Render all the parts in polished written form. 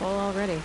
full already.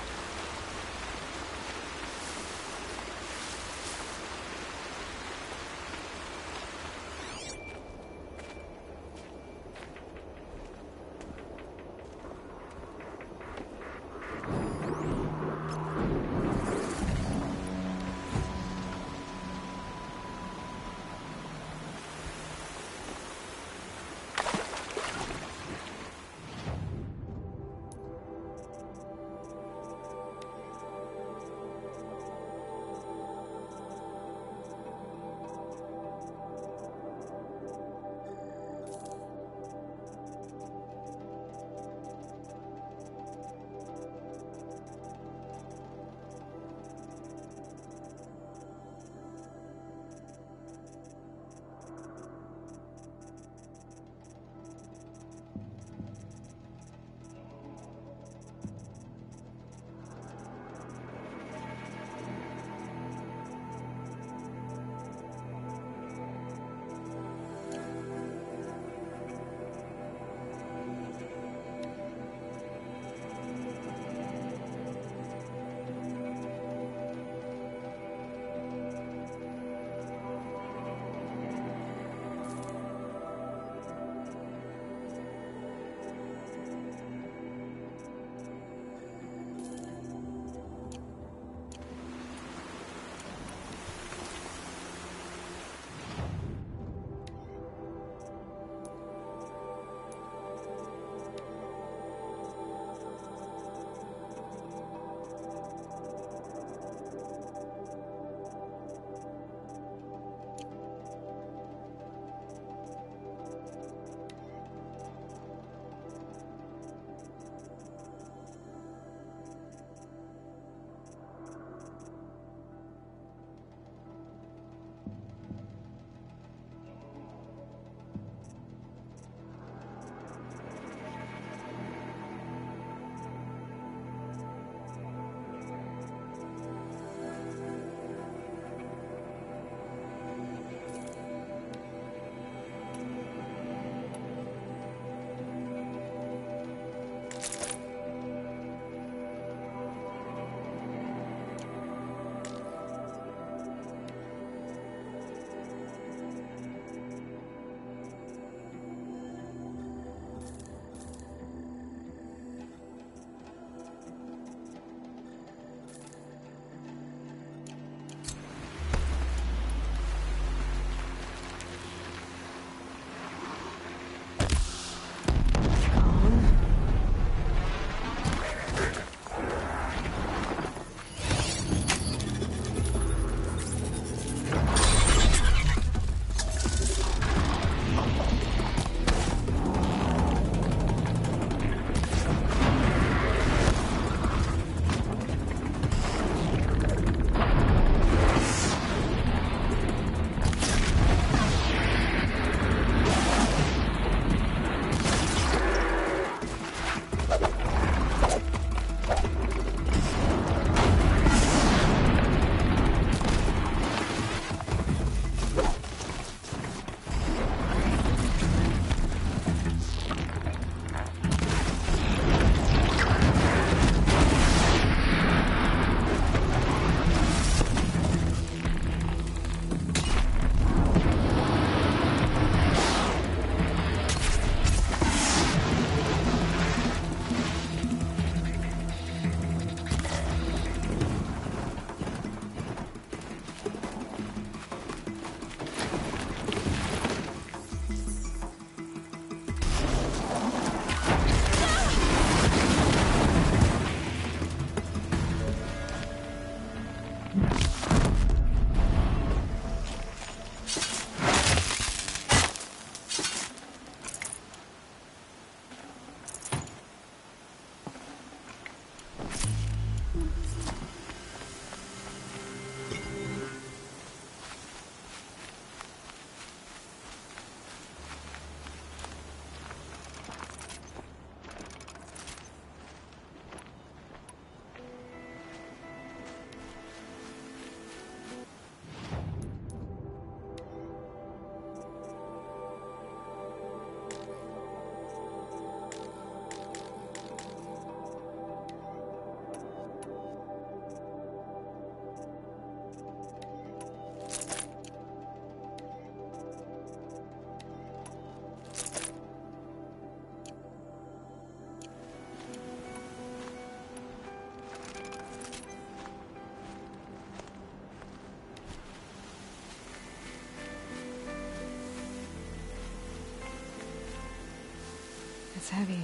heavy.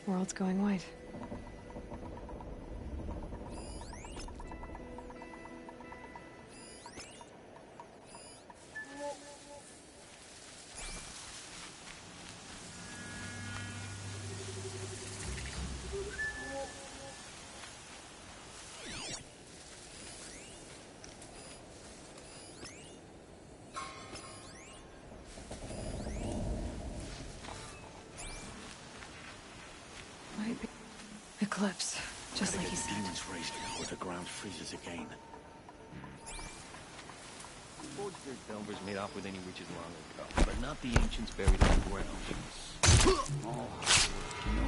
World's going white. Eclipse, just like you said. Demons raised before the ground freezes again. Forged Delvers made off with any witches long ago, but not the ancients buried underground. Oh, no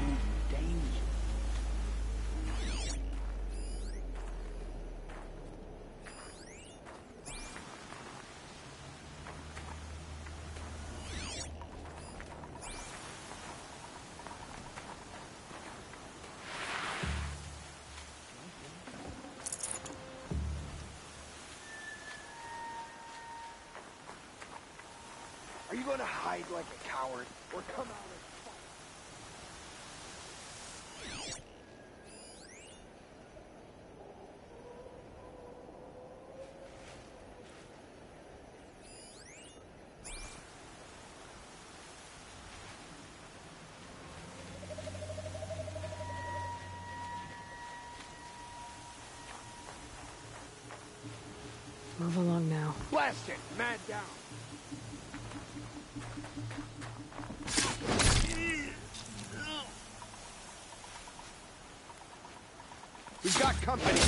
danger. Are you going to hide like a coward, or come out and Move along now. blast it? Man down. We've got company.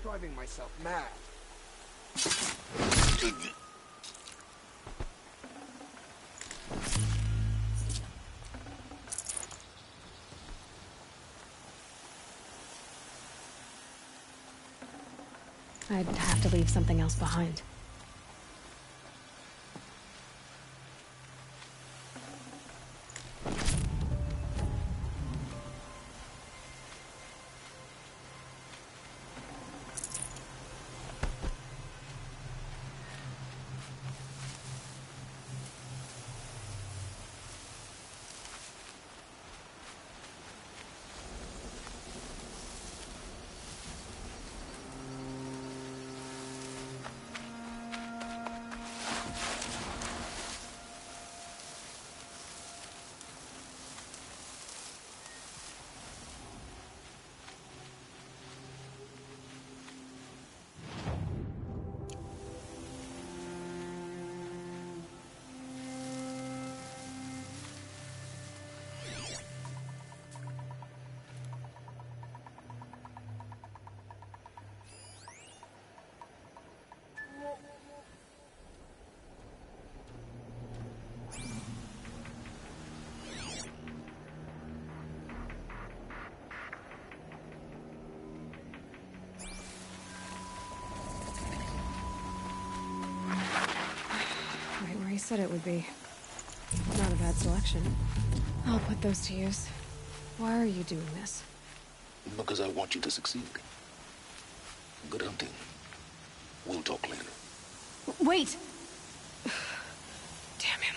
Driving myself mad. I'd have to leave something else behind. Said it would be. Not a bad selection. I'll put those to use. Why are you doing this? Because I want you to succeed. Good hunting. We'll talk later. Wait! Damn him.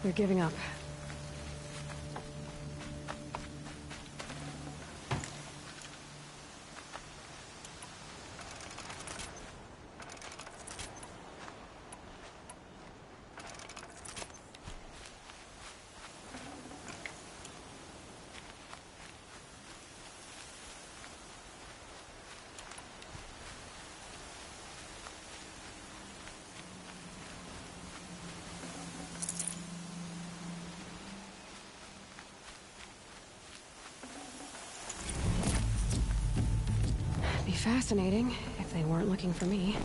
They're giving up. Be fascinating if they weren't looking for me.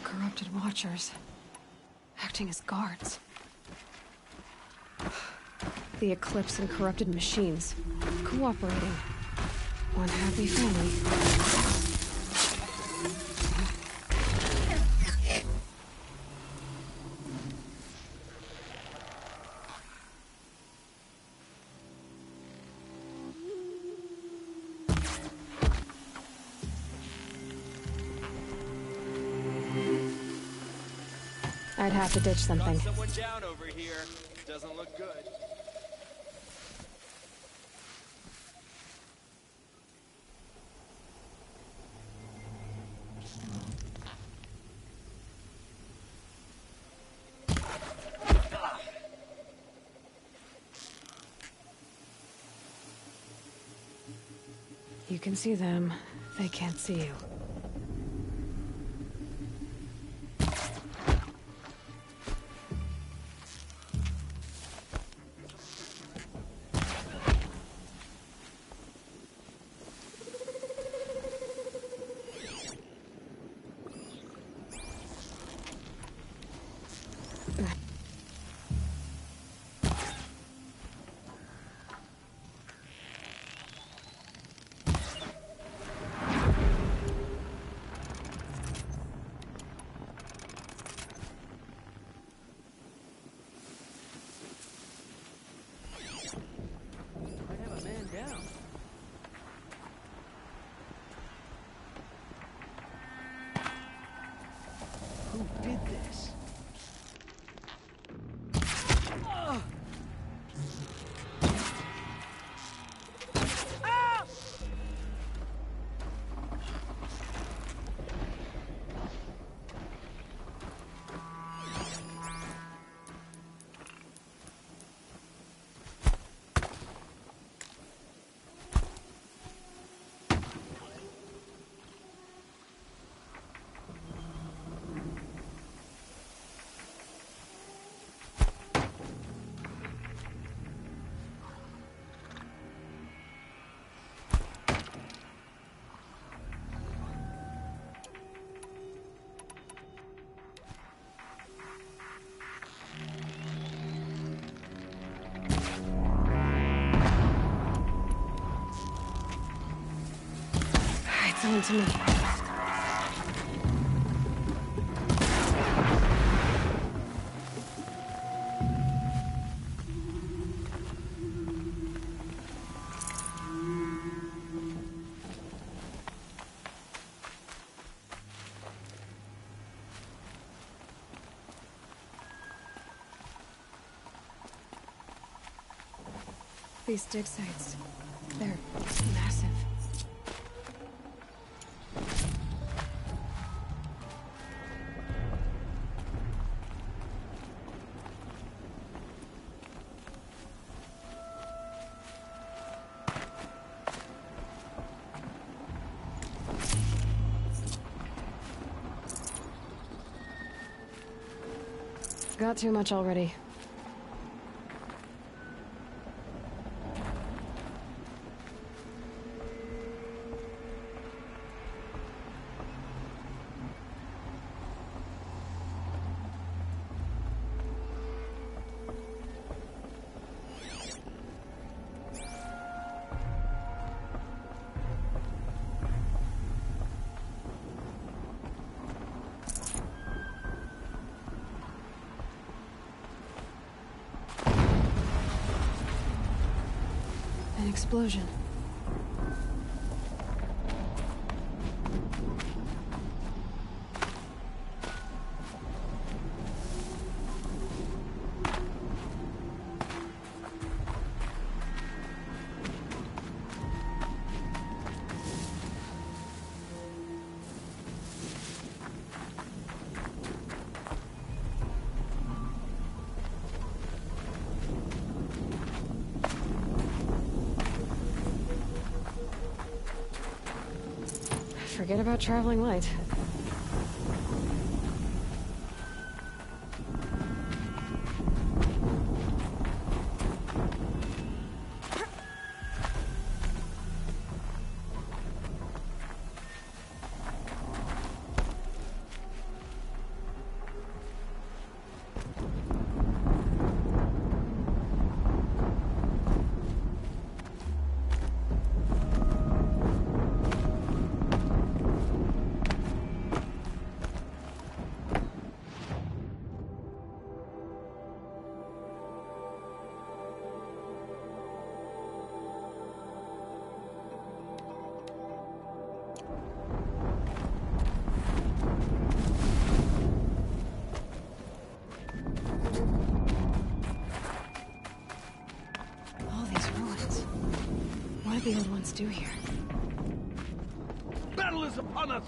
Corrupted Watchers. Acting as guards. The Eclipse and corrupted machines. Cooperating. One happy family. I'd have to ditch something. Got someone down over here. Doesn't look good. You can see them. They can't see you. Who did this? It's on to me. These dig sites, they're massive. Got too much already. An explosion. Forget about traveling light. All these ruins. What did the old ones do here? Battle is upon us!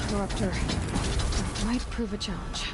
Corruptor. That might prove a challenge.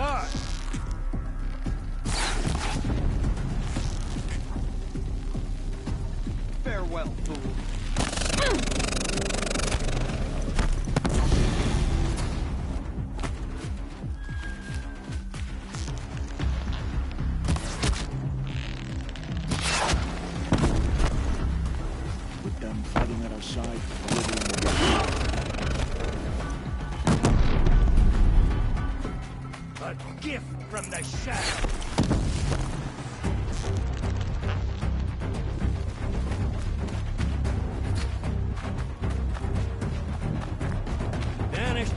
hard! Farewell, fool. With them fighting at our side, Oblivion will get A gift from the shadow. Vanished.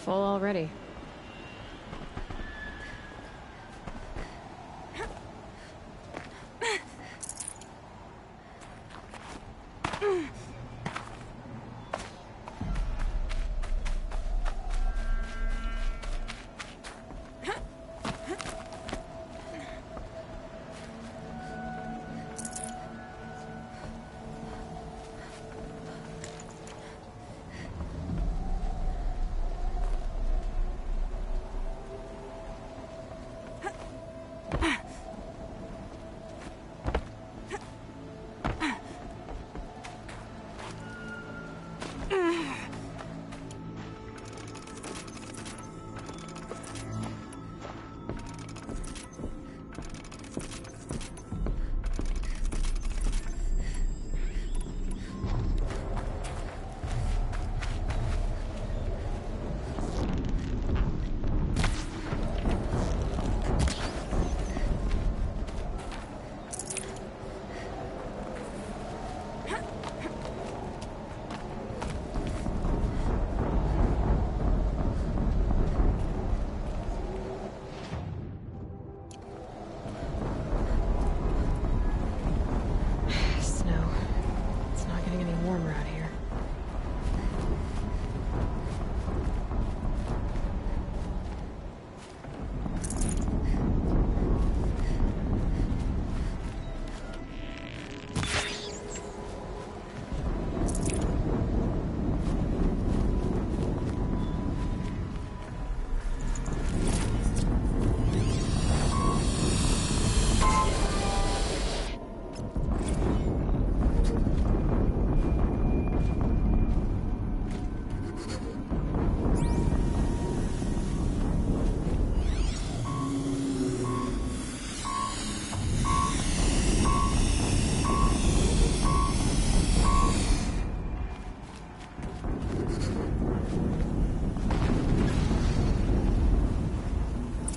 Full already. Snow. It's not getting any warmer out here.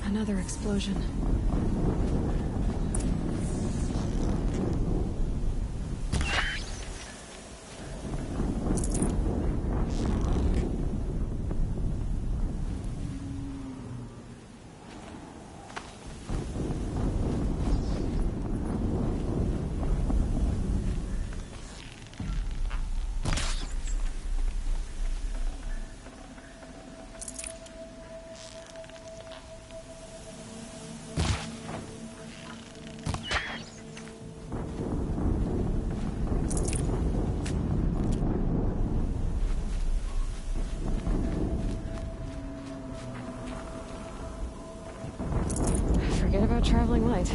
Another explosion. Forget about traveling light.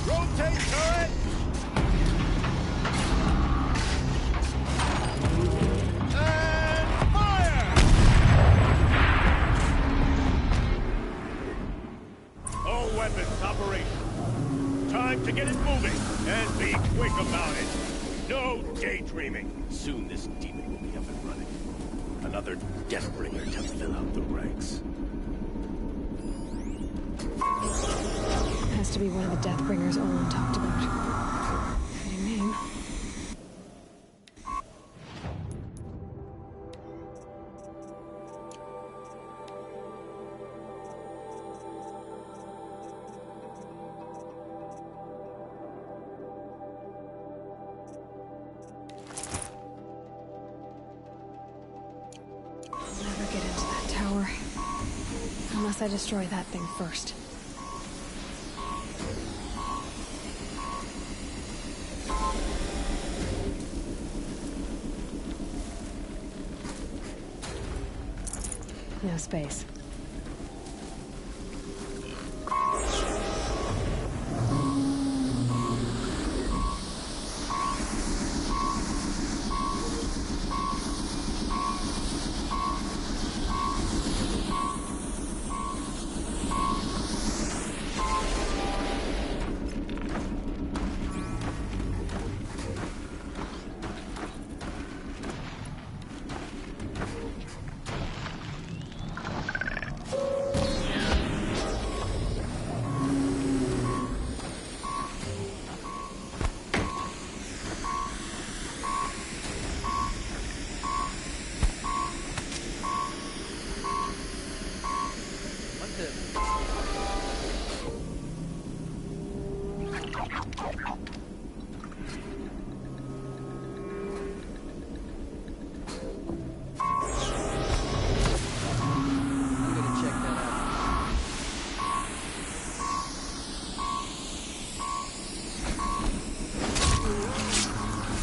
Rotate turret! And fire! All weapons operational. Time to get it moving, and be quick about it. No daydreaming. Soon this demon will be up and running. Another Deathbringer to fill out the ranks. Has to be one of the Deathbringers Olin talked about. Fitting name. Unless I destroy that thing first. No space.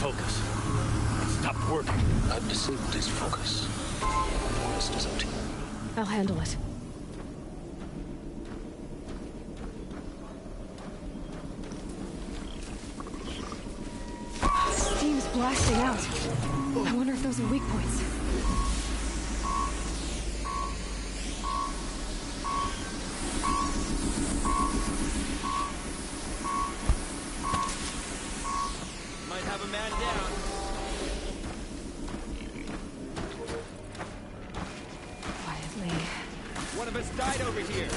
Focus. Stop working. I've disabled his focus. The rest is up to you. I'll handle it. Steam's blasting out. I wonder if those are weak points. Might have a man down. Quietly. One of us died over here.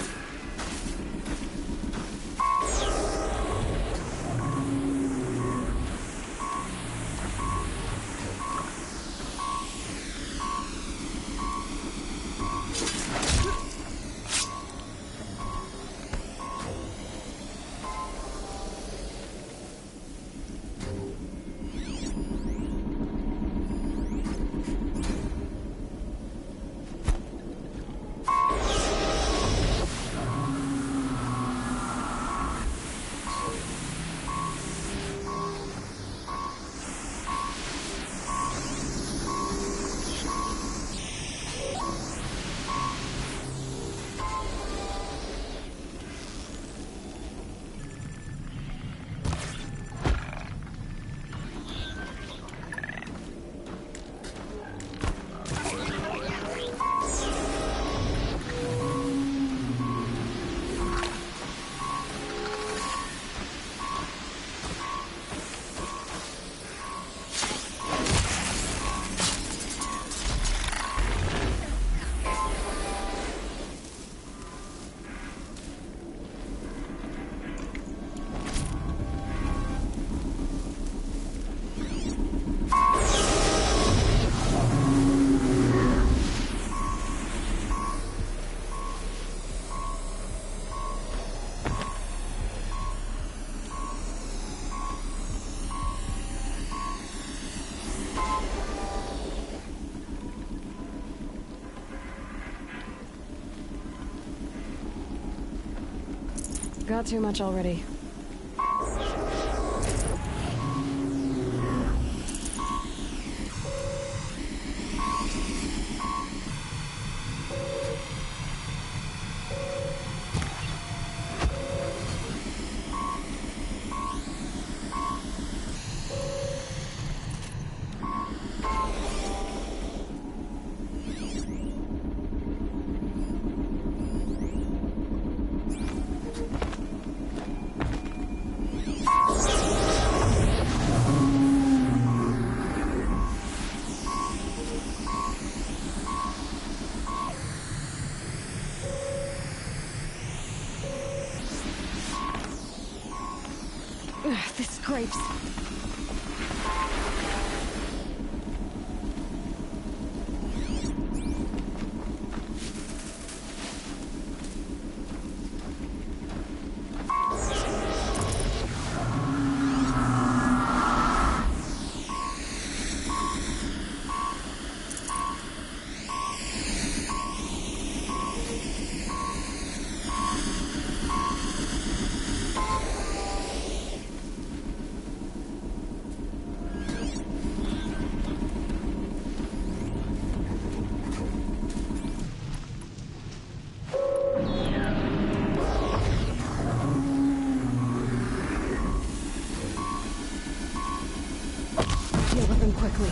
Got too much already. Ugh, this scrapes. them quickly.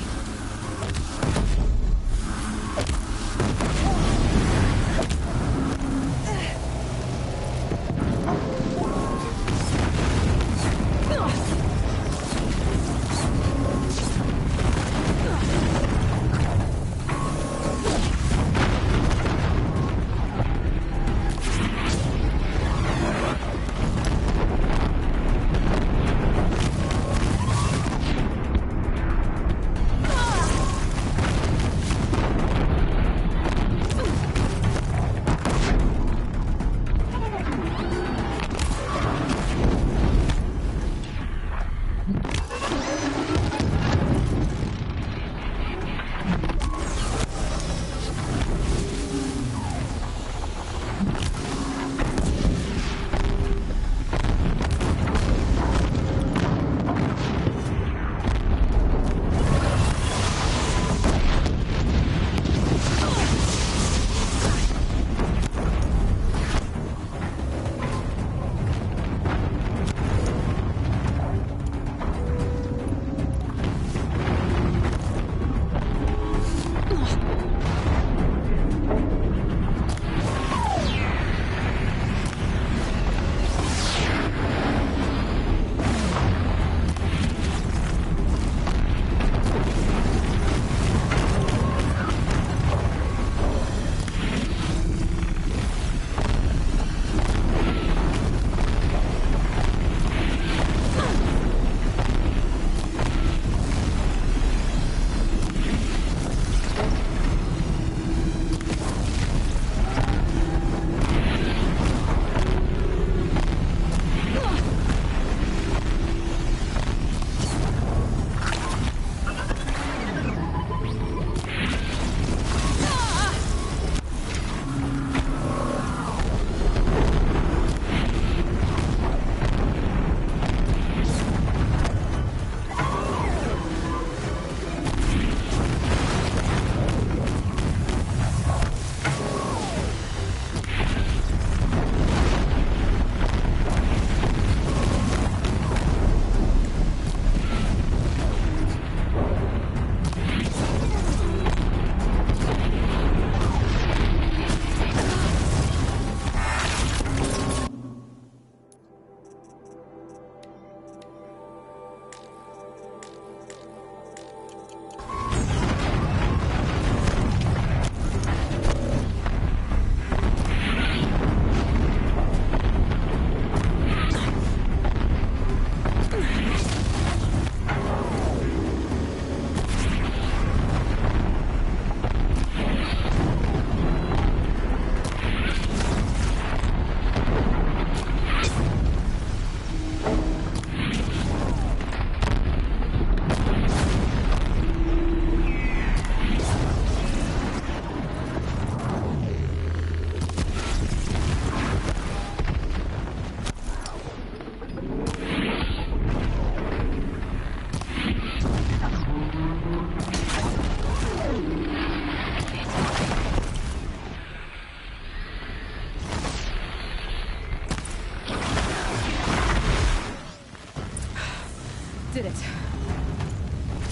Did it.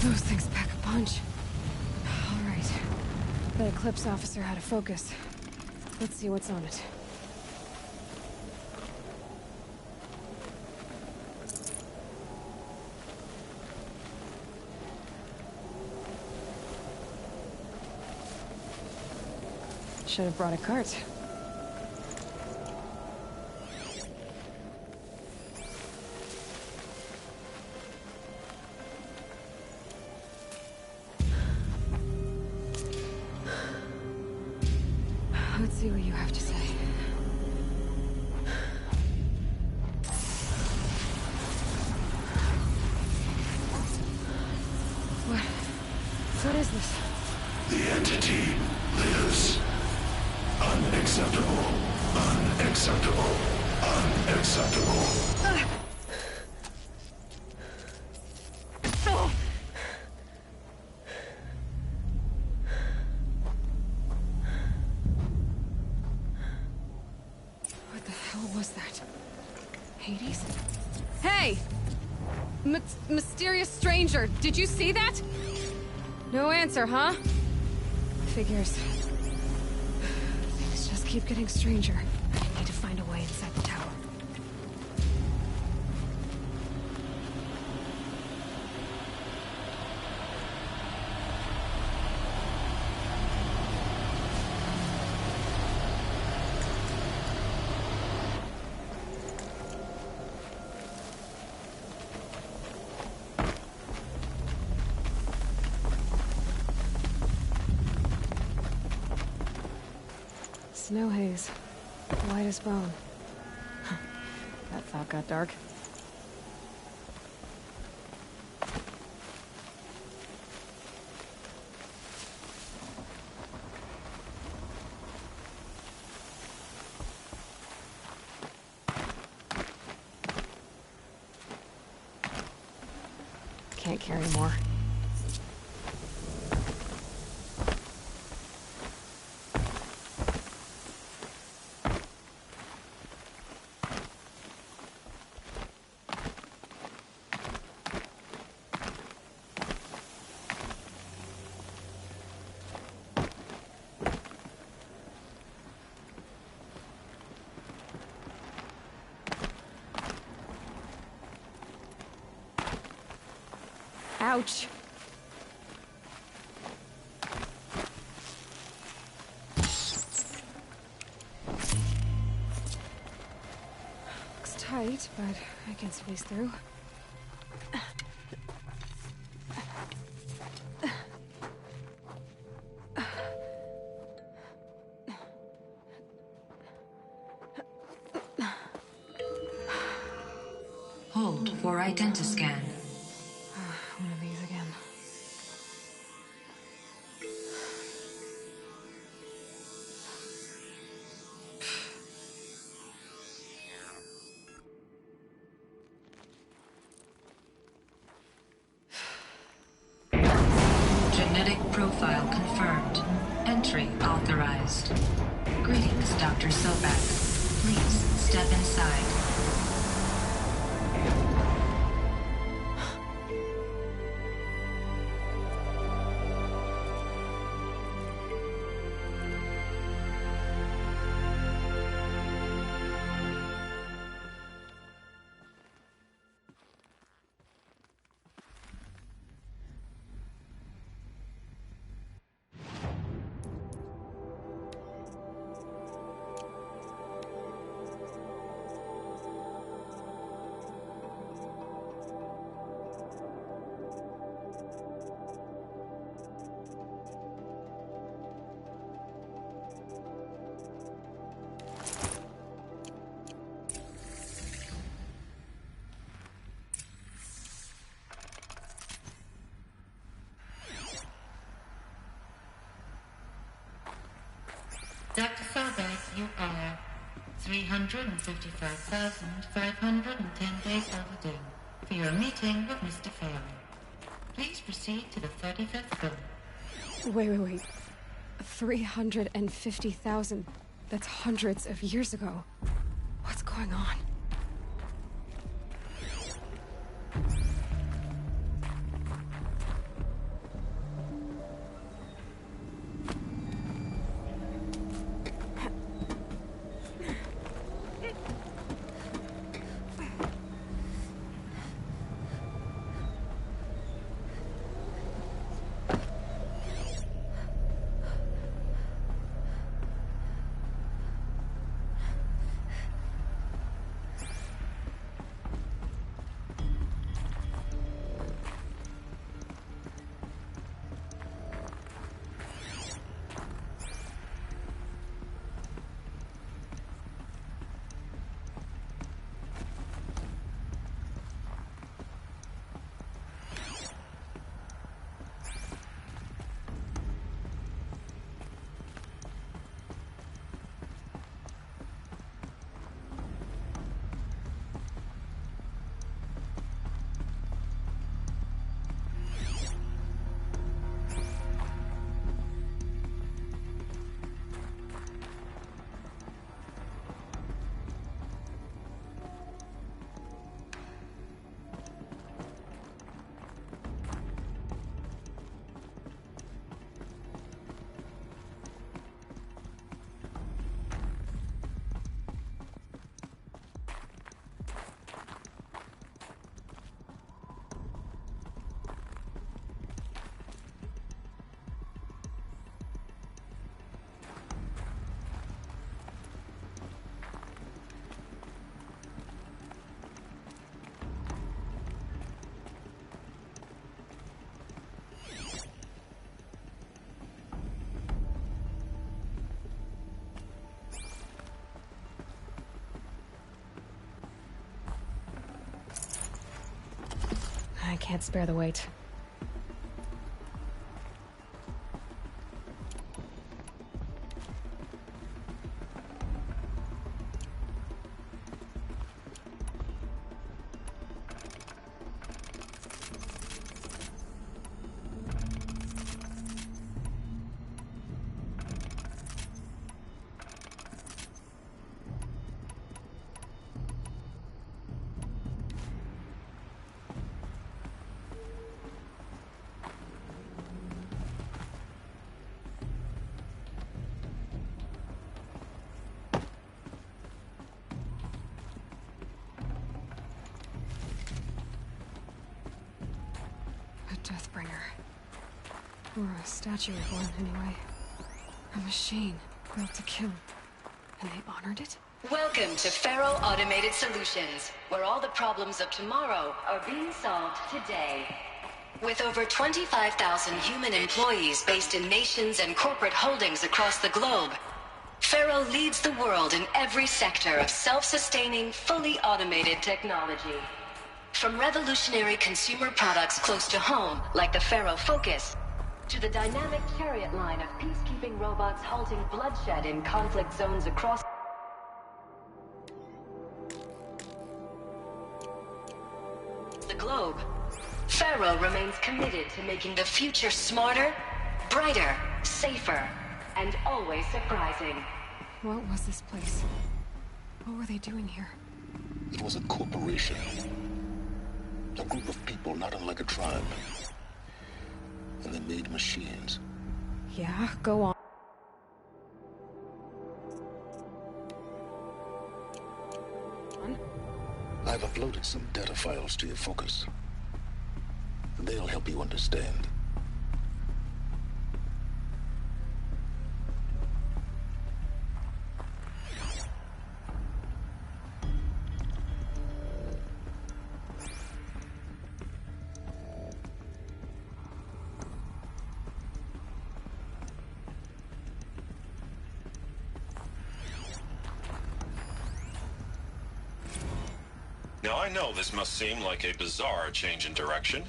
Those things pack a punch. All right. That Eclipse officer had a focus. Let's see what's on it. Should have brought a cart. Let's see what you have to say. What is this? The entity lives. Unacceptable. Unacceptable. Unacceptable. What the hell was that? Hades? Hey! Mysterious stranger. Did you see that? No answer, huh? Figures. Things just keep getting stranger. I need to find a way inside the tower. Snow haze. White as bone. That thought got dark. Can't carry more. Ouch. Looks tight, but I can squeeze through. Hold for identiscan. One of these again. Genetic profile confirmed. Entry authorized. Greetings, Dr. Sobek. Please step inside. Dr. Sobek, you are 355,510 days overdue for your meeting with Mr. Fairley. Please proceed to the 35th floor. Wait. 350,000. That's hundreds of years ago. What's going on? can't spare the weight. Deathbringer. Or a statue of one, anyway. A machine built to kill. And they honored it? Welcome to Faro Automated Solutions, where all the problems of tomorrow are being solved today. With over 25,000 human employees based in nations and corporate holdings across the globe, Faro leads the world in every sector of self-sustaining, fully automated technology. From revolutionary consumer products close to home, like the Faro Focus, to the dynamic chariot line of peacekeeping robots halting bloodshed in conflict zones across the globe, Faro remains committed to making the future smarter, brighter, safer, and always surprising. What was this place? What were they doing here? It was a corporation. A group of people not unlike a tribe. And they made machines. Yeah, go on. I've uploaded some data files to your Focus. They'll help you understand. Now, I know this must seem like a bizarre change in direction.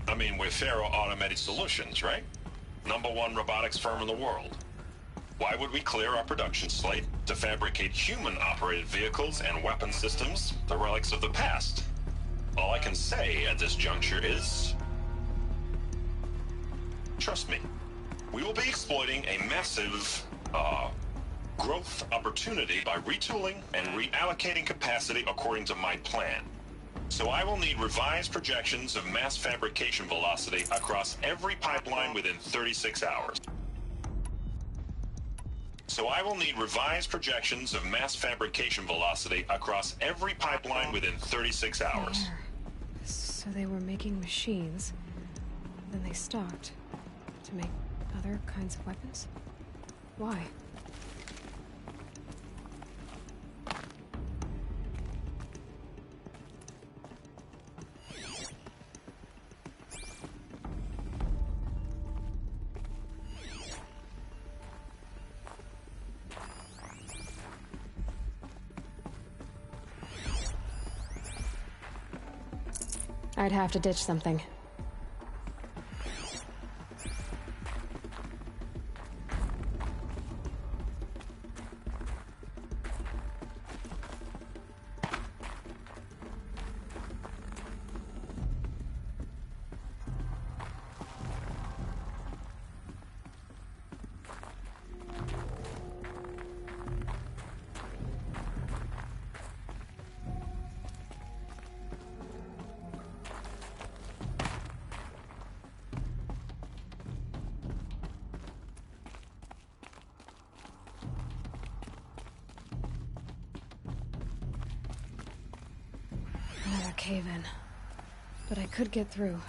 I mean, we're Faro Automated Solutions, right? #1 robotics firm in the world. Why would we clear our production slate to fabricate human-operated vehicles and weapon systems, the relics of the past? All I can say at this juncture is... trust me, we will be exploiting a massive, growth opportunity by retooling and reallocating capacity according to my plan. So I will need revised projections of mass fabrication velocity across every pipeline within 36 hours. So they were making machines. Then they stopped. To make other kinds of weapons? Why? I'd have to ditch something. Another cave-in. But I could get through.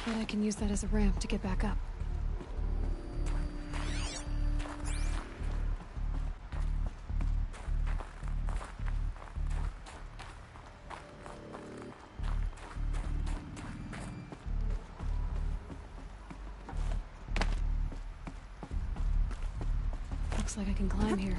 bet I can use that as a ramp to get back up. Looks like I can climb here.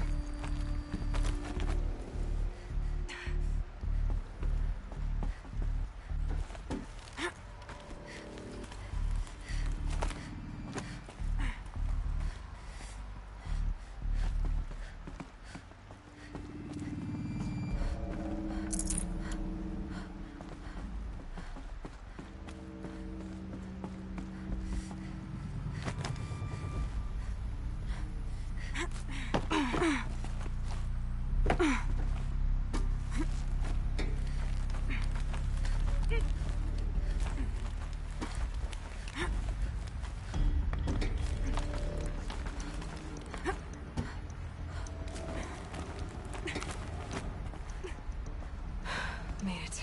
Made it.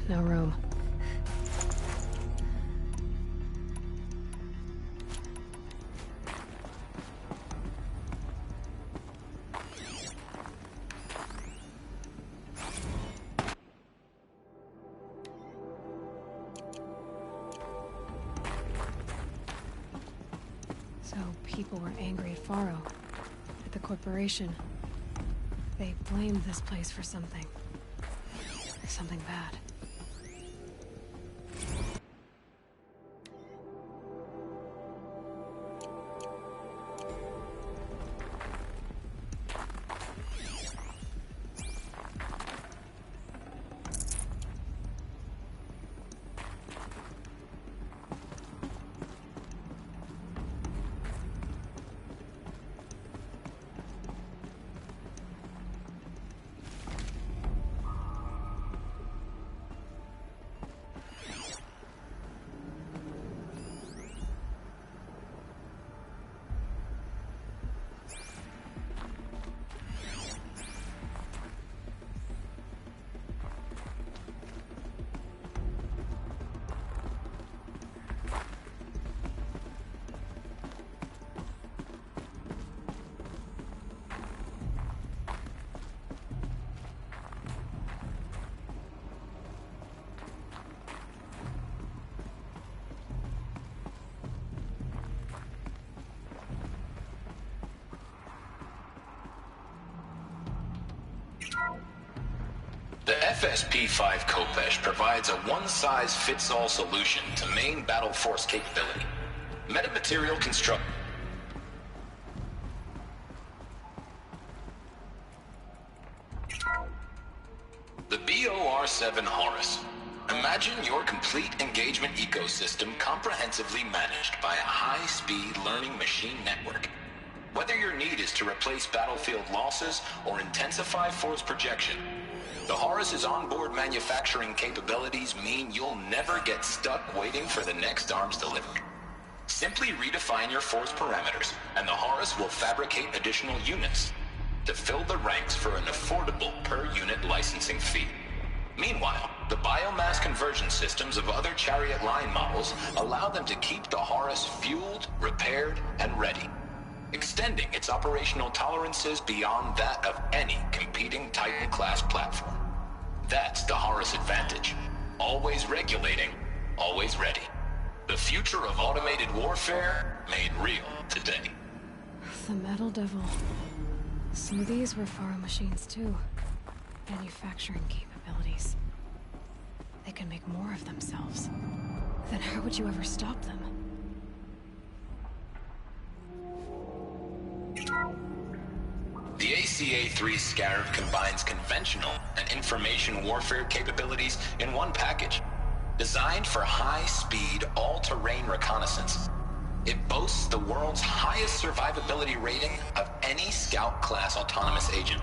No room. So people were angry at Faro, at the corporation. They blamed this place for something. Something bad. The FSP-5 Khopesh provides a one-size-fits-all solution to main battle force capability. Metamaterial construct... The BOR-7 Horus. Imagine your complete engagement ecosystem comprehensively managed by a high-speed learning machine network. Whether your need is to replace battlefield losses or intensify force projection, the Horus's onboard manufacturing capabilities mean you'll never get stuck waiting for the next arms delivery. Simply redefine your force parameters, and the Horus will fabricate additional units to fill the ranks for an affordable per-unit licensing fee. Meanwhile, the biomass conversion systems of other Chariot line models allow them to keep the Horus fueled, repaired, and ready, extending its operational tolerances beyond that of any competing Titan-class platform. That's the Horus advantage. Always regulating, always ready. The future of automated warfare made real today. The Metal Devil. So these were Faro machines too. Manufacturing capabilities. They can make more of themselves. Then how would you ever stop them? The ACA-3 Scarab combines conventional and information warfare capabilities in one package. Designed for high-speed, all-terrain reconnaissance. It boasts the world's highest survivability rating of any Scout-class autonomous agent.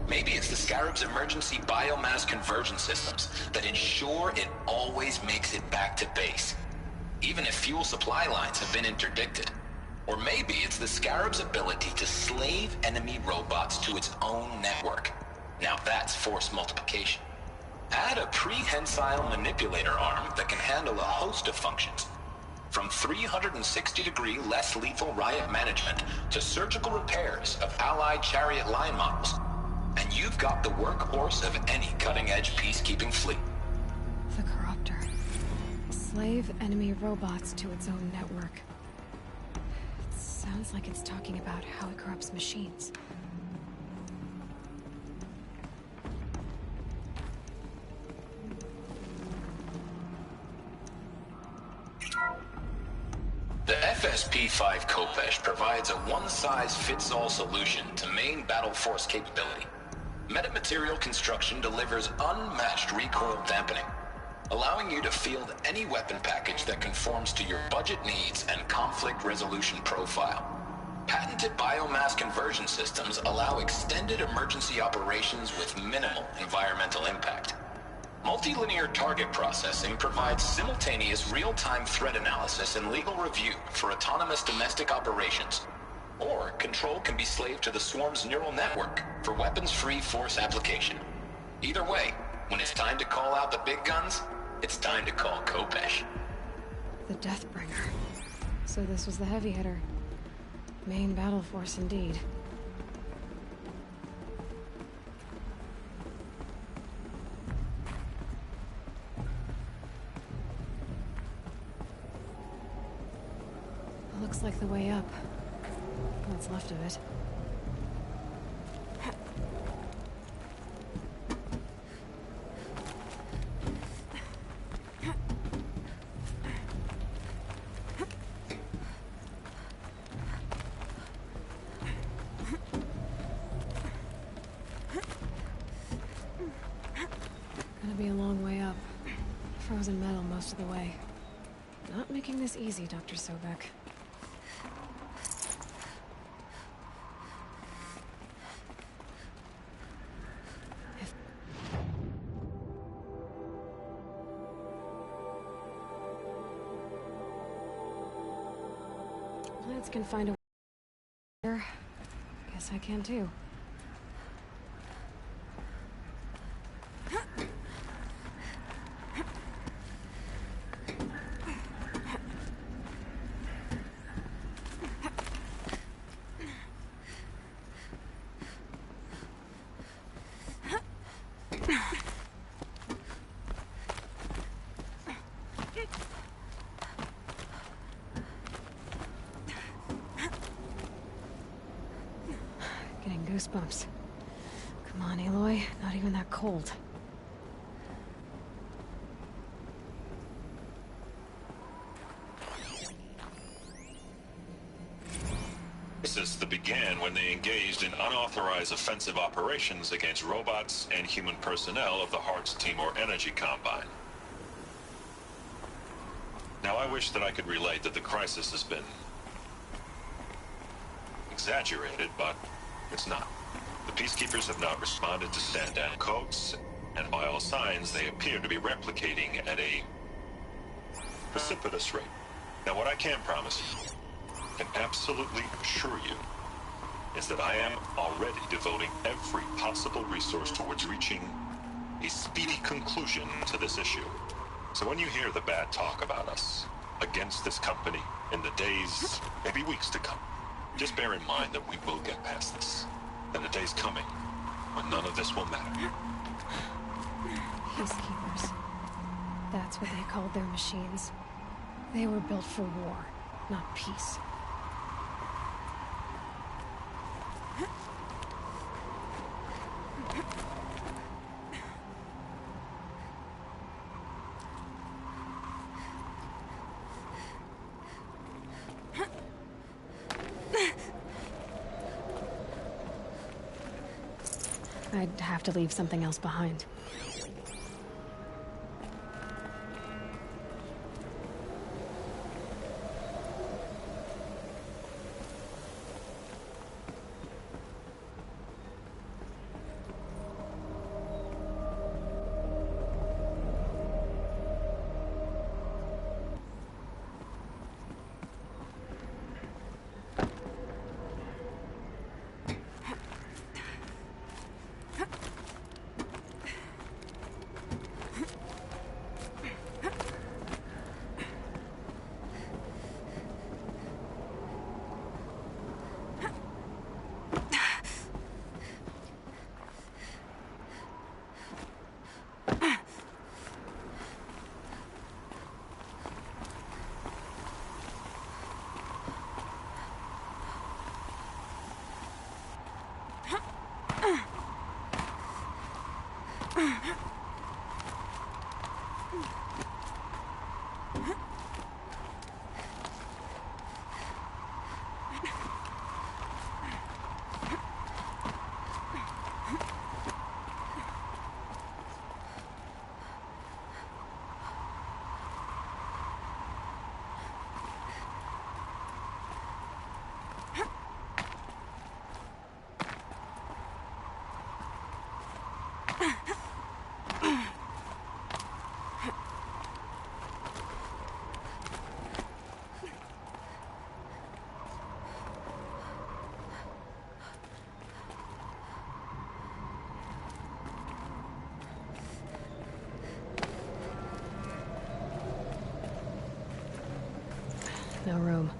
Maybe it's the Scarab's emergency biomass conversion systems that ensure it always makes it back to base, even if fuel supply lines have been interdicted. Or maybe it's the Scarab's ability to slave enemy robots to its own network. Now that's force multiplication. Add a prehensile manipulator arm that can handle a host of functions, from 360-degree less lethal riot management to surgical repairs of Allied chariot line models, and you've got the workhorse of any cutting-edge peacekeeping fleet. The Corruptor. Slave enemy robots to its own network. It sounds like it's talking about how it corrupts machines. The FSP-5 Khopesh provides a one-size-fits-all solution to main battle force capability. Metamaterial construction delivers unmatched recoil dampening, allowing you to field any weapon package that conforms to your budget needs and conflict resolution profile. Patented biomass conversion systems allow extended emergency operations with minimal environmental impact. Multilinear target processing provides simultaneous real-time threat analysis and legal review for autonomous domestic operations. Or control can be slaved to the Swarm's neural network for weapons-free force application. Either way, when it's time to call out the big guns, it's time to call Khopesh. The Deathbringer. So this was the heavy hitter. Main battle force indeed. Looks like the way up. What's left of it. Gonna be a long way up. Frozen metal most of the way. Not making this easy, Dr. Sobek. Plants can find a way. Guess I can too. Getting goosebumps. Come on, Aloy. Not even that cold. This began when they engaged in unauthorized offensive operations against robots and human personnel of the Hearts Timor Energy Combine. Now, I wish that I could relate that the crisis has been exaggerated, but it's not. The Peacekeepers have not responded to stand-down codes, and by all signs, they appear to be replicating at a precipitous rate. Now, what I can promise you, can absolutely assure you, is that I am already devoting every possible resource towards reaching a speedy conclusion to this issue. So when you hear the bad talk about us against this company in the days, maybe weeks to come, just bear in mind that we will get past this. And the day's coming when none of this will matter. Peacekeepers. That's what they called their machines. They were built for war, not peace. I'd have to leave something else behind. no room.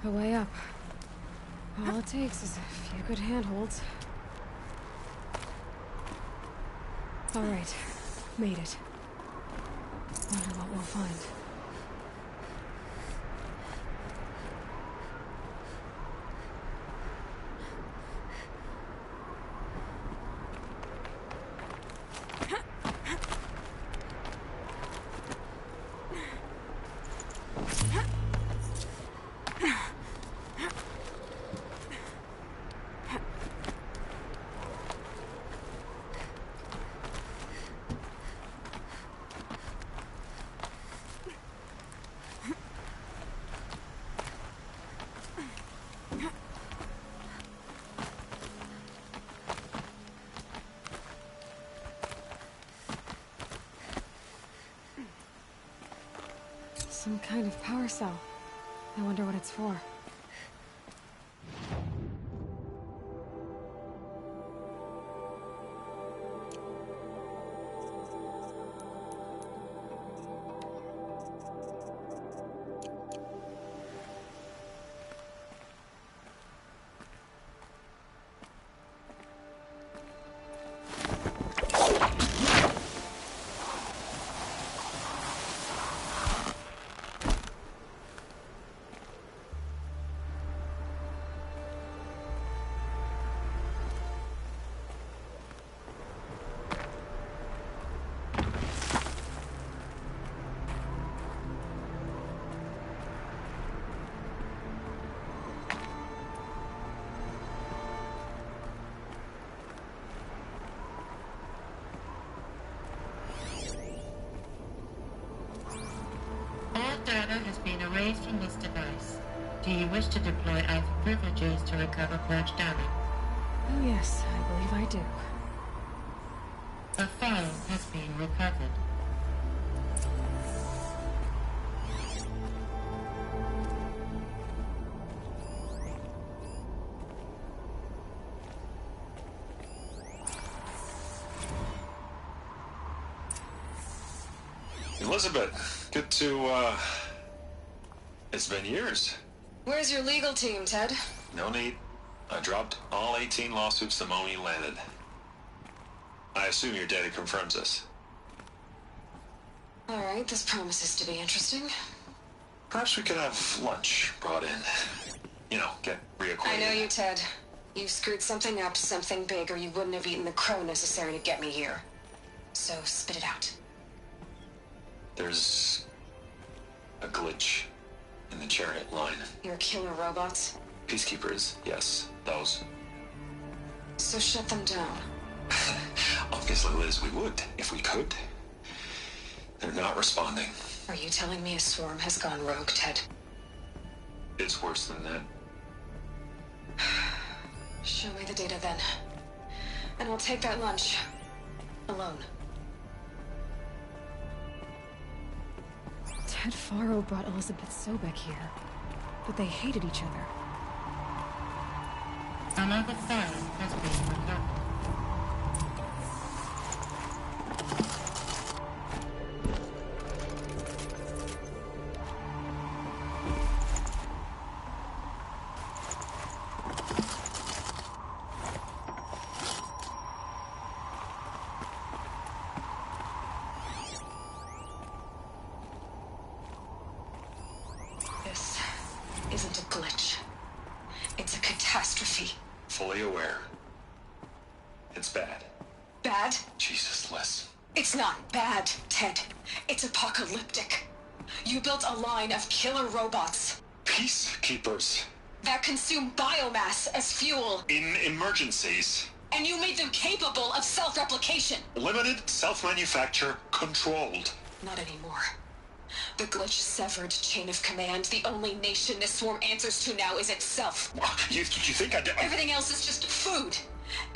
A way up. All it takes is a few good handholds. All right, made it. Wonder what we'll find. Some kind of power cell. I wonder what it's for. Data has been erased from this device. Do you wish to deploy Alpha privileges to recover purged data? Oh yes, I believe I do. A file has been recovered. Elizabeth, good to It's been years. Where's your legal team, Ted? No need. I dropped all 18 lawsuits the moment you landed. I assume your data confirms this. All right, this promises to be interesting. Perhaps we could have lunch brought in. You know, get reacquainted. I know you, Ted. You screwed something up, something big, or you wouldn't have eaten the crow necessary to get me here. So spit it out. There's a glitch in the chariot line. Your killer robots? Peacekeepers, yes, those. So shut them down. Obviously, Liz, we would, if we could. They're not responding. Are you telling me a swarm has gone rogue, Ted? It's worse than that. Show me the data then. And I'll take that lunch. Alone. Ted Faro brought Elizabeth Sobek here, but they hated each other. Another file has been recovered. This isn't a glitch. It's a catastrophe. Fully aware. It's bad. Bad? Jesus, Liz. It's not bad, Ted. It's apocalyptic. You built a line of killer robots Peacekeepers. that consume biomass as fuel, In emergencies. and you made them capable of self-replication. Limited, self-manufacture, controlled. Not anymore. The glitch severed chain of command. The only nation this swarm answers to now is itself. You think I did? Everything else is just food.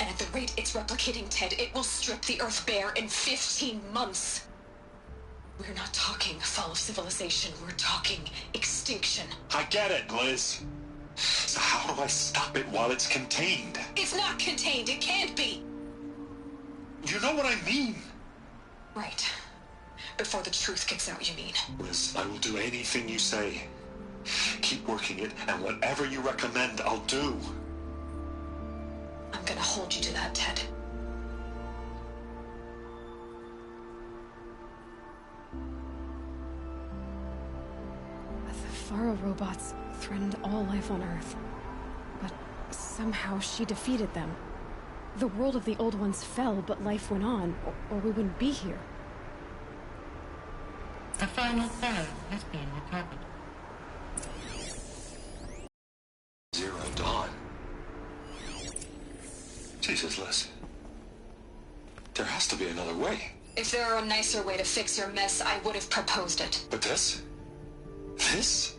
And at the rate it's replicating, Ted, it will strip the Earth bare in 15 months. We're not talking fall of civilization. We're talking extinction. I get it, Liz. So how do I stop it while it's contained? It's not contained. It can't be. You know what I mean. Right. Before the truth gets out, you mean? Liz, I will do anything you say. Keep working it, and whatever you recommend, I'll do. I'm gonna hold you to that, Ted. The Faro robots threatened all life on Earth. But somehow she defeated them. The world of the Old Ones fell, but life went on, or we wouldn't be here. The final file has been recovered. Zero Dawn. Jesus, Liz. There has to be another way. If there were a nicer way to fix your mess, I would have proposed it. But this? This?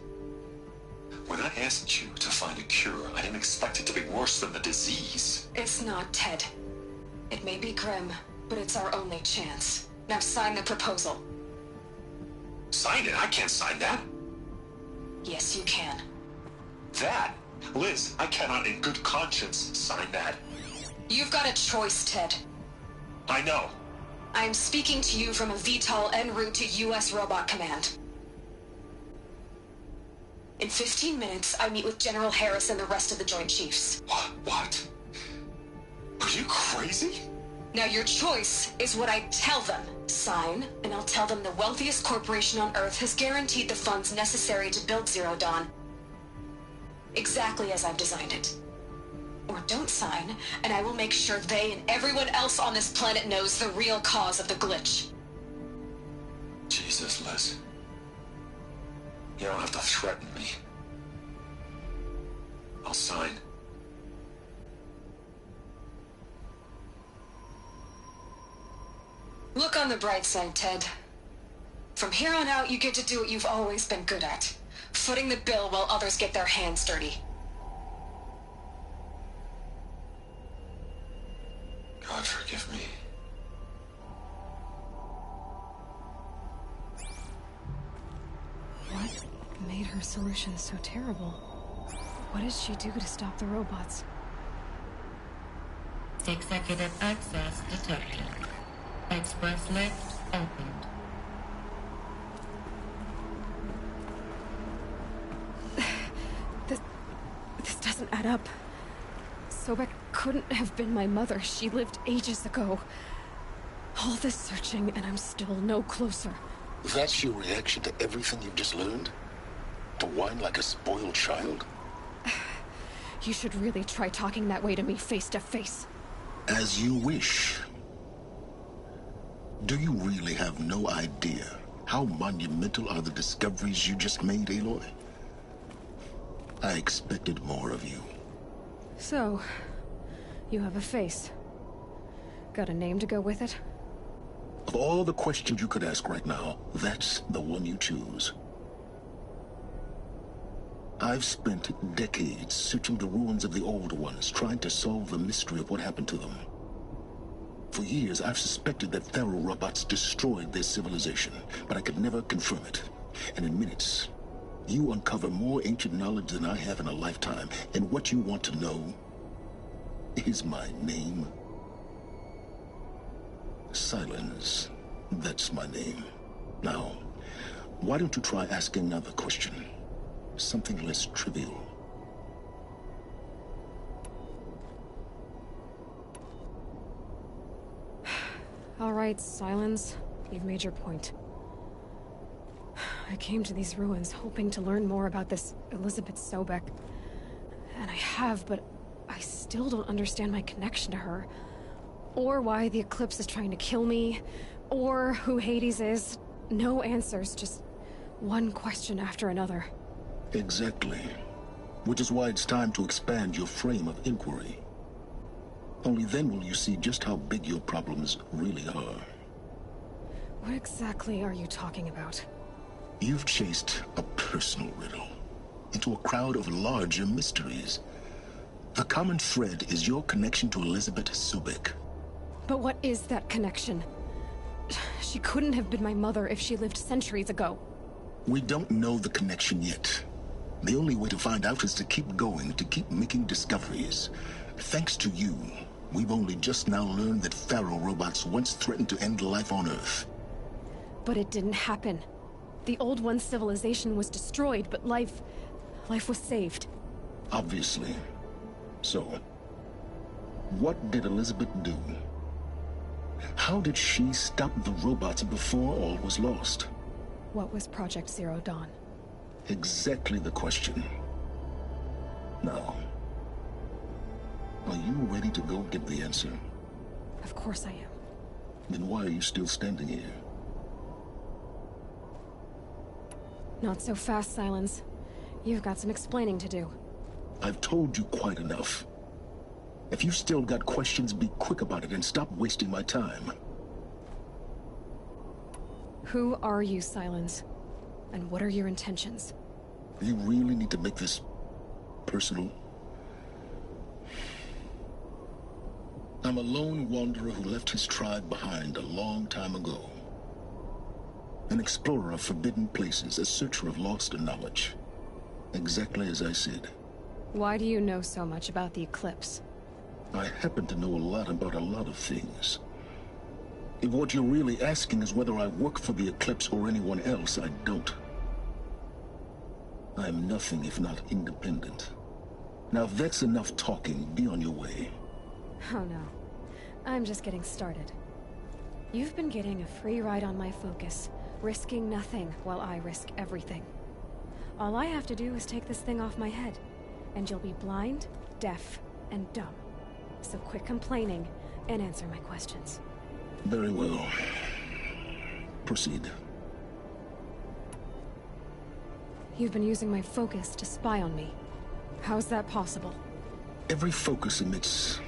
When I asked you to find a cure, I didn't expect it to be worse than the disease. It's not, Ted. It may be grim, but it's our only chance. Now sign the proposal. Sign it? I can't sign that. Yes, you can. That? Liz, I cannot in good conscience sign that. You've got a choice, Ted. I know. I'm speaking to you from a VTOL en route to U.S. Robot Command. In 15 minutes, I meet with General Harris and the rest of the Joint Chiefs. What? Are you crazy? Now your choice is what I tell them. Sign, and I'll tell them the wealthiest corporation on Earth has guaranteed the funds necessary to build Zero Dawn. Exactly as I've designed it. Or don't sign, and I will make sure they and everyone else on this planet knows the real cause of the glitch. Jesus, Liz. You don't have to threaten me. I'll sign. Look on the bright side, Ted. From here on out, you get to do what you've always been good at. Footing the bill while others get their hands dirty. God forgive me. What made her solution so terrible? What did she do to stop the robots? Executive access detected. Express lift opened. add up. Sobek couldn't have been my mother. She lived ages ago. All this searching, and I'm still no closer. That's your reaction to everything you've just learned? To whine like a spoiled child? You should really try talking that way to me face to face. As you wish. Do you really have no idea how monumental are the discoveries you just made, Aloy? I expected more of you. So, you have a face. Got a name to go with it? Of all the questions you could ask right now, that's the one you choose. I've spent decades searching the ruins of the Old Ones, trying to solve the mystery of what happened to them. For years, I've suspected that Faro robots destroyed their civilization, but I could never confirm it. And in minutes, you uncover more ancient knowledge than I have in a lifetime, and what you want to know is my name. Silence. That's my name. Now, why don't you try asking another question? Something less trivial. All right, Silence. You've made your point. I came to these ruins hoping to learn more about this Elizabeth Sobek. And I have, but I still don't understand my connection to her. Or why the Eclipse is trying to kill me. Or who Hades is. No answers, just one question after another. Exactly. Which is why it's time to expand your frame of inquiry. Only then will you see just how big your problems really are. What exactly are you talking about? You've chased a personal riddle into a crowd of larger mysteries. The common thread is your connection to Elizabeth Sobek. But what is that connection? She couldn't have been my mother if she lived centuries ago. We don't know the connection yet. The only way to find out is to keep going, to keep making discoveries. Thanks to you, we've only just now learned that Faro robots once threatened to end life on Earth. But it didn't happen. The Old One's civilization was destroyed, but life was saved. Obviously. So, what did Elizabeth do? How did she stop the robots before all was lost? What was Project Zero Dawn? Exactly the question. Now, are you ready to go get the answer? Of course I am. Then why are you still standing here? Not so fast, Silence. You've got some explaining to do. I've told you quite enough. If you've still got questions, be quick about it and stop wasting my time. Who are you, Silence? And what are your intentions? You really need to make this personal? I'm a lone wanderer who left his tribe behind a long time ago. An explorer of forbidden places, a searcher of lost knowledge. Exactly as I said. Why do you know so much about the Eclipse? I happen to know a lot about a lot of things. If what you're really asking is whether I work for the Eclipse or anyone else, I don't. I'm nothing if not independent. Now if that's enough talking, be on your way. Oh no. I'm just getting started. You've been getting a free ride on my focus, risking nothing while I risk everything. All I have to do is take this thing off my head, and you'll be blind, deaf, and dumb. So quit complaining and answer my questions. Very well. Proceed. You've been using my focus to spy on me. How's that possible? Every focus emits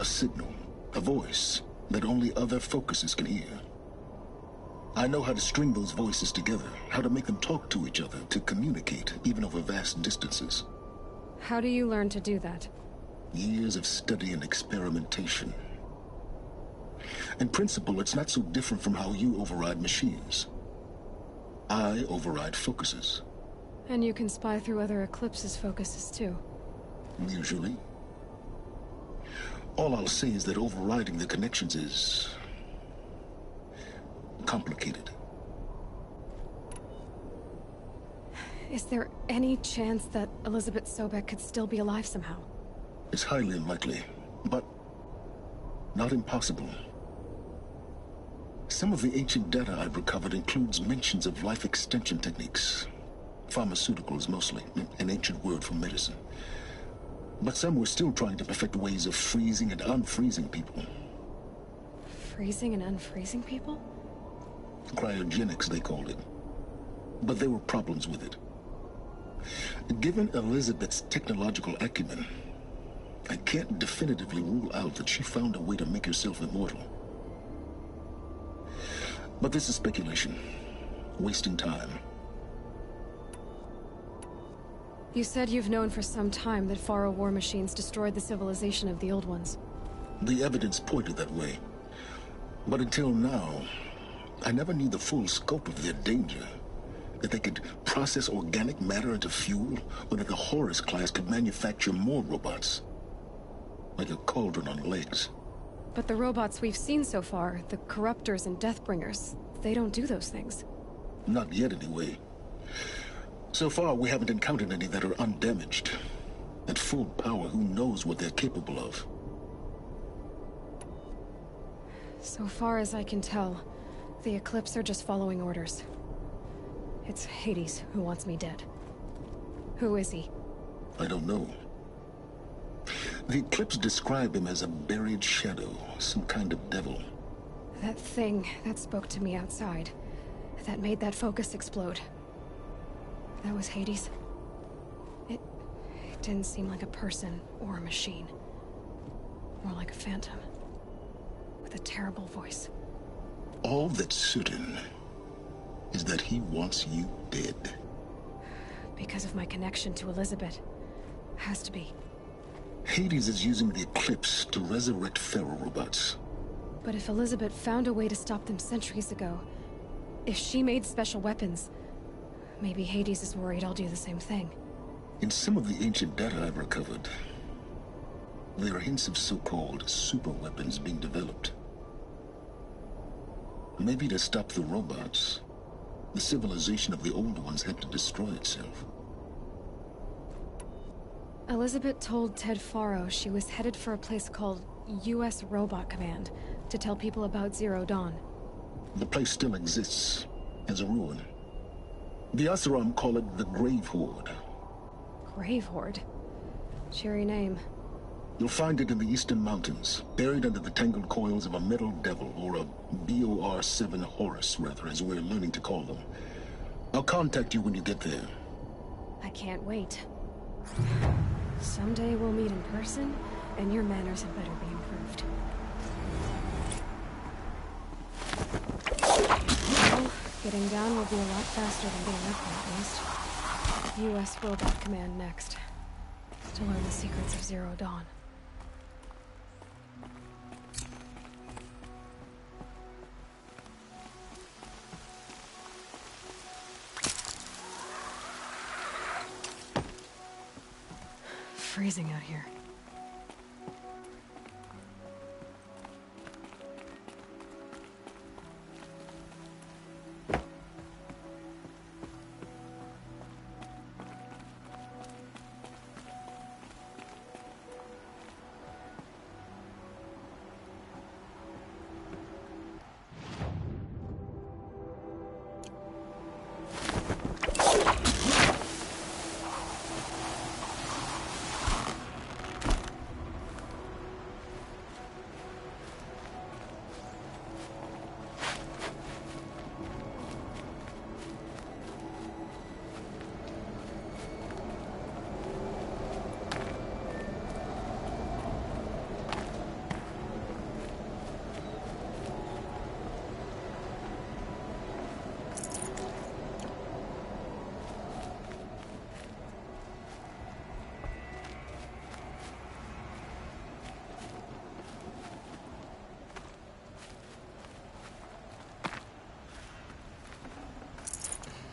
a signal, a voice, that only other focuses can hear. I know how to string those voices together, how to make them talk to each other, to communicate, even over vast distances. How do you learn to do that? Years of study and experimentation. In principle, it's not so different from how you override machines. I override focuses. And you can spy through other Eclipse's focuses too. Usually. All I'll say is that overriding the connections is complicated. Is there any chance that Elizabeth Sobek could still be alive somehow? It's highly unlikely, but not impossible. Some of the ancient data I've recovered includes mentions of life extension techniques. Pharmaceuticals, mostly, an ancient word for medicine. But some were still trying to perfect ways of freezing and unfreezing people. Freezing and unfreezing people? Cryogenics, they called it. But there were problems with it. Given Elizabeth's technological acumen, I can't definitively rule out that she found a way to make herself immortal. But this is speculation. Wasting time. You said you've known for some time that Faro war machines destroyed the civilization of the Old Ones. The evidence pointed that way. But until now, I never knew the full scope of their danger. That they could process organic matter into fuel, or that the Horus class could manufacture more robots. Like a cauldron on legs. But the robots we've seen so far, the Corruptors and Deathbringers, they don't do those things. Not yet, anyway. So far, we haven't encountered any that are undamaged. At full power, who knows what they're capable of? So far as I can tell, the Eclipse are just following orders. It's Hades who wants me dead. Who is he? I don't know. The Eclipse describe him as a buried shadow, some kind of devil. That thing that spoke to me outside, that made that focus explode. That was Hades. It didn't seem like a person or a machine. More like a phantom. With a terrible voice. All that's certain is that he wants you dead. Because of my connection to Elizabeth. Has to be. Hades is using the Eclipse to resurrect Faro robots. But if Elizabeth found a way to stop them centuries ago, if she made special weapons, maybe Hades is worried I'll do the same thing. In some of the ancient data I've recovered, there are hints of so-called super weapons being developed. Maybe to stop the robots, the civilization of the Old Ones had to destroy itself. Elizabeth told Ted Faro she was headed for a place called U.S. Robot Command to tell people about Zero Dawn. The place still exists, as a ruin. The Oseram call it the Grave Horde. Grave Horde? Cheery name. You'll find it in the Eastern Mountains, buried under the tangled coils of a metal devil, or a BOR-7 Horus, rather, as we're learning to call them. I'll contact you when you get there. I can't wait. Someday we'll meet in person, and your manners had better be improved. Well, getting down will be a lot faster than getting up, at least. U.S. Robot Command next. To learn the secrets of Zero Dawn. Freezing out here.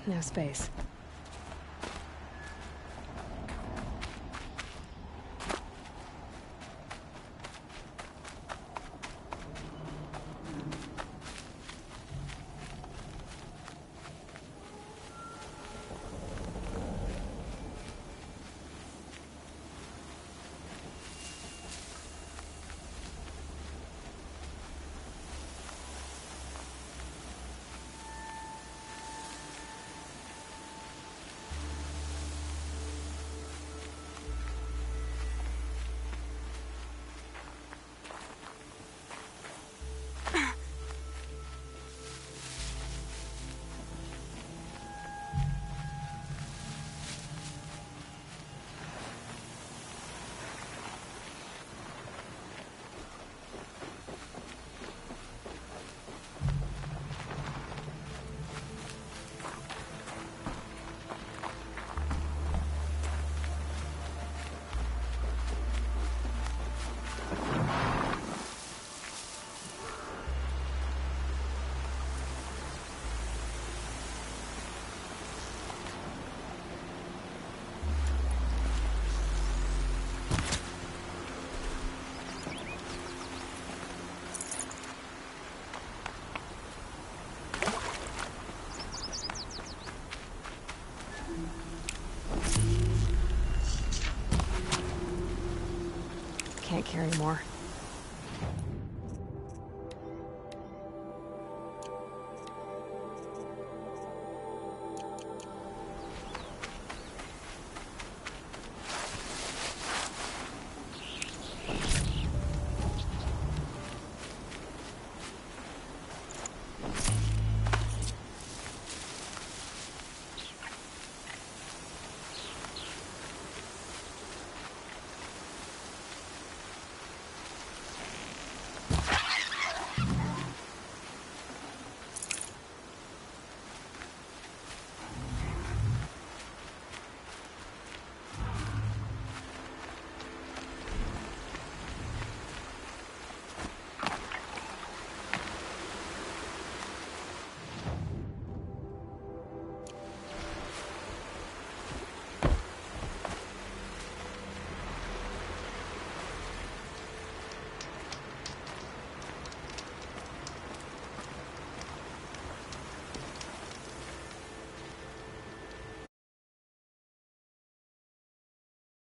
No space. can't carry more.